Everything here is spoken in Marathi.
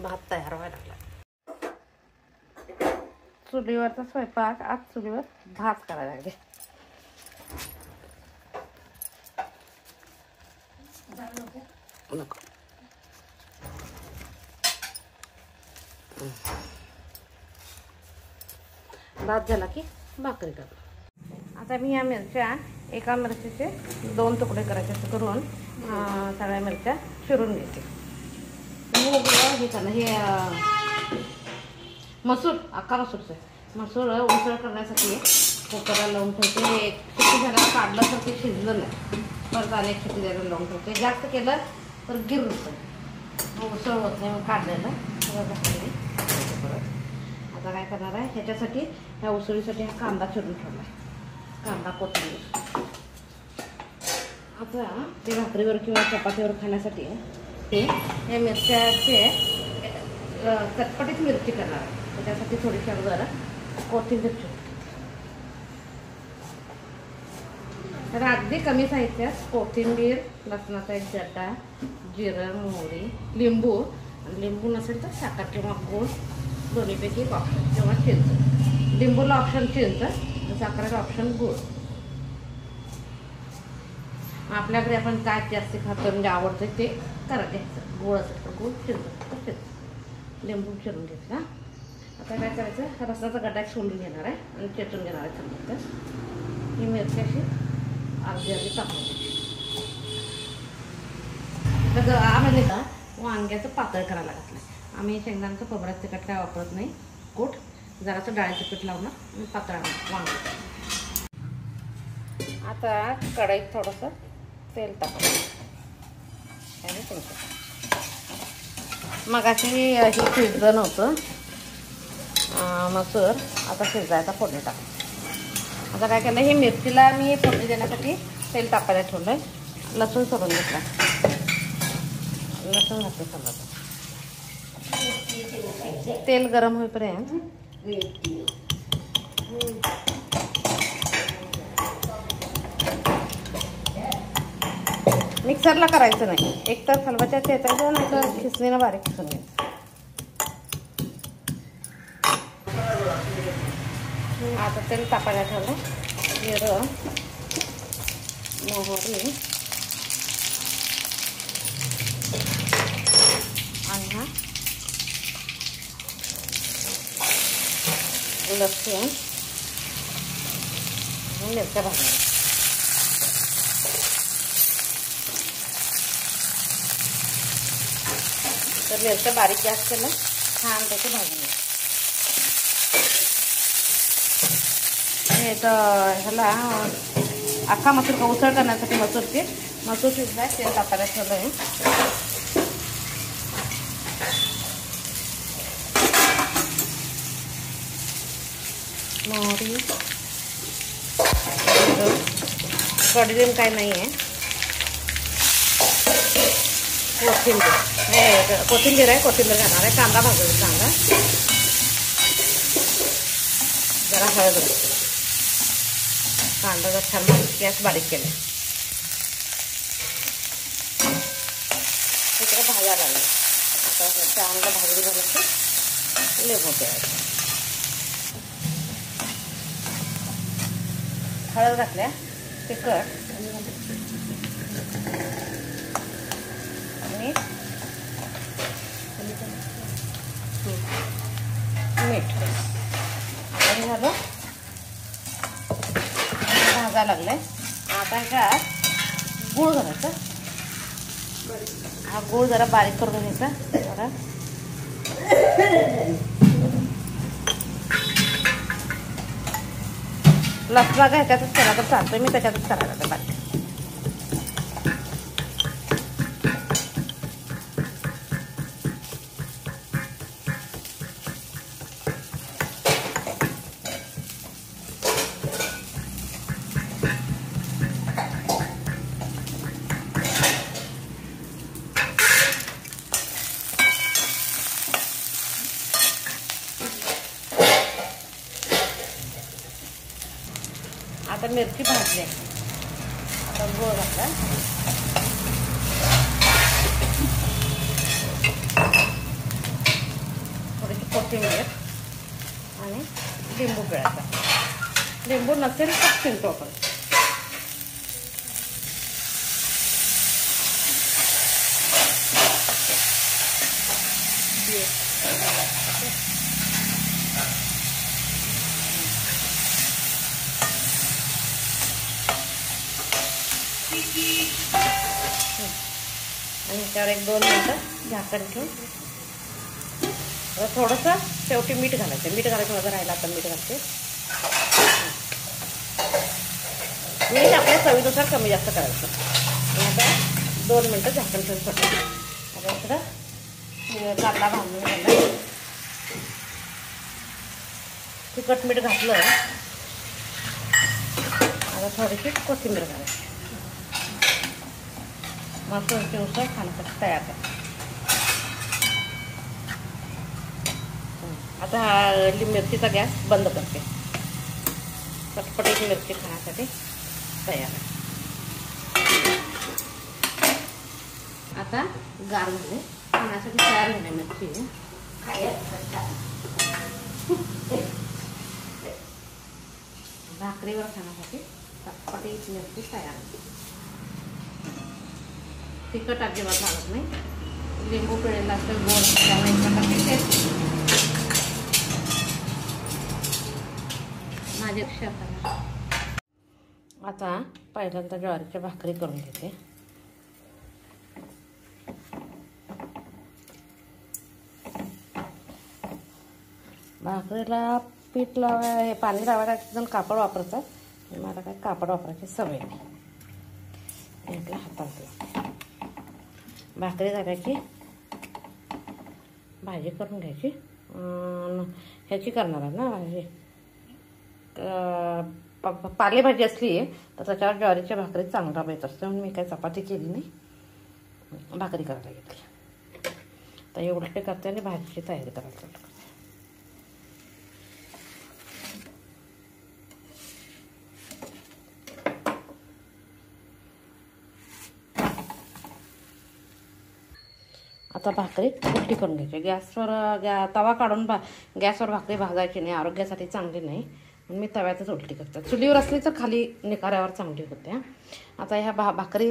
भात तयार व्हायला लागला. चुलीवरचा स्वयंपाक आज चुलीवर भात करायला लागले. भात झाला की भाकरी करतो. आता मी या मिरच्या एका मिरचीचे 2 तुकडे करायचे असं करून सगळ्या मिरच्या चिरून घेते. हे करणं हे मसूर अख्खा मसूरचं मसूर उसळ करण्यासाठी कुकरला लावून ठेवते. एक शिट्टी झाल्यावर काढलं तर ते शिजलं नाही, परत अनेक शिट्टी द्यायला लावून ठेवते. जास्त केलं तर गिर होतं, उसळ होत नाही. मग काढलेलं सगळं घातलेली परत. आता काय करणार आहे ह्याच्यासाठी, ह्या उसळीसाठी हा कांदा चिरून ठेवला आहे. कांदा कोथिंबीर आता ते भाकरीवर किंवा चपातीवर खाण्यासाठी ते या मिरच्याचे चटपटीत मिरची करणार आहे. त्याच्यासाठी थोडीशी अगोदर कोथिंबीर चिरून. तर अगदी कमी साहित्यात कोथिंबीर, लसणाचा एक गड्डा, जिरं, मोहरी, लिंबू. लिंबू नसेल तर साखर किंवा गूळ दोन्हीपैकी एक ऑप्शन, किंवा चिंच. लिंबूला ऑप्शन चिंच, साखरेला ऑप्शन गूळ. आपल्याकडे आपण काय जास्त खातो म्हणजे आवडतं ते घ्यायचं. गूळ असेल तर गूळ, चिंच लिंबू चिरून घेतला. आता काय करायचं, रसाचा गड्डा सोलून घेणार आहे आणि चेचून घेणार आहे चांगलं. ही मिरची अशी अर्धी अर्धी टाकून घ्यायची. तर आम्ही का वांग्याचं पातळ करायला घातलं. आम्ही शेंगदाण्याचं खोबऱ्याचं तिखट काय वापरत नाही. कूट जरासं डाळीचं पीठ लावणार आणि पातळ वांग. आता कढईत थोडंसं तेल टाकायचं. मगाशी हे शिजलं नव्हतं मसूर, आता शिजायचा फोडणी टाकायचं. आता काय केलं, हे मिरचीला मी फोडणी देण्यासाठी तेल टाकायला ठेवलं आहे. लसूण सोडून घेतला, लसूण घातलं समजा. तेल गरम होईपर्यंत मिक्सरला करायचं नाही, एक तर खलबत्त्यात चेचायचं नाही तर खिसणीनं बारीक खिसून घ्यायचं. आता तेल तापायला ठेवलं. जिरं, मोहरी आणि लसूण आणि मिरच्या भाजल्या. तर मिरच्या बारीक गॅस केलं, छान त्याची भाजून घ्या. हे तर ह्याला अख्खा मसूर का उसळ करण्यासाठी मसूर शिजलाय. तेल टाकायला ठेवलं आहे. मोहरी, कडीलिंब काय नाही आहे, कोथिंबीर आहे. कोथिंबीर घालणार आहे. कांदा भाजून, कांदा जरा हळद घालते. कांदा जर छान गॅस बारीक केला. इकडे भाज्या घालणार. आता चांगलं भाजून झालं की लिंबू प्यायचं. हळद घातल्या, तिखट आणि मीठ. आता हे झालं, भाजा लागलाय. आता ह्याच्यात गूळ घालायचा. हा गूळ जरा बारीक करून घ्यायचा. जरा लसणाचा ह्याच्यातच केला तर चालतोय. मी त्याच्यातच करायला बारीक. आता मिरची भाजली. आता गूळ घातला. कोथिंबीर आणि लिंबू पिळायचा. लिंबू नसेल तर पिळतो आपण. आणि त्यावर 1-2 मिनटं झाकण ठेवून थोडंसं शेवटी मीठ घालायचं. मीठ घालायचं माझं राहिलं, आता मीठ घालते. मीठ आपल्या चवीनुसार कमी जास्त करायचं. आणि आता 2 मिनटं झाकण ठेवून सोडायचं. आता इकडं कांदा भाजून घालला. तिखट मीठ घातलं. आता थोडीशी कोथिंबीर घालायची. मसाल्यानुसार खाण्यासाठी तयार आहे. आता हा मिरचीचा गॅस बंद करते. चटपटीत मिरची खाण्यासाठी तयार आहे. आता गार झाले, खाण्यासाठी तयार झाले मिरची. भाकरीवर खाण्यासाठी चटपटीत मिरची तयार आहे. तिखट अजिबात लागत नाही. लिंबू पिळलेला असतं, गोड त्यामुळे एक प्रकारची टेस्ट. माझे शेफ. आता पहिल्यांदा ज्वारीच्या भाकरी करून घेते. भाकरीला पीठ हे पाणी लावायला जण कापड वापरतात. मला काय कापड वापरायची सवय नाही. आपल्या हाताला भाकरी झाल्याची भाजी करून घ्यायची. ह्याची करणार आहे ना भाजी. पालेभाजी असली आहे तर त्याच्यावर ज्वारीच्या भाकरी चांगला बेत असते. म्हणून मी काही चपाती केली नाही, भाकरी करायला घेतली. तर हे उलटे करते आणि भाजीची तयारी करायला लागते. आता भाकरी उलटी करून घ्यायची. गॅसवर तवा काढून गॅसवर भाकरी भाजायची नाही, आरोग्यासाठी चांगली नाही. मी तव्यातच उलटी करते. चुलीवर असली तर खाली निकाऱ्यावर चांगली होते. आता ह्या भाकरी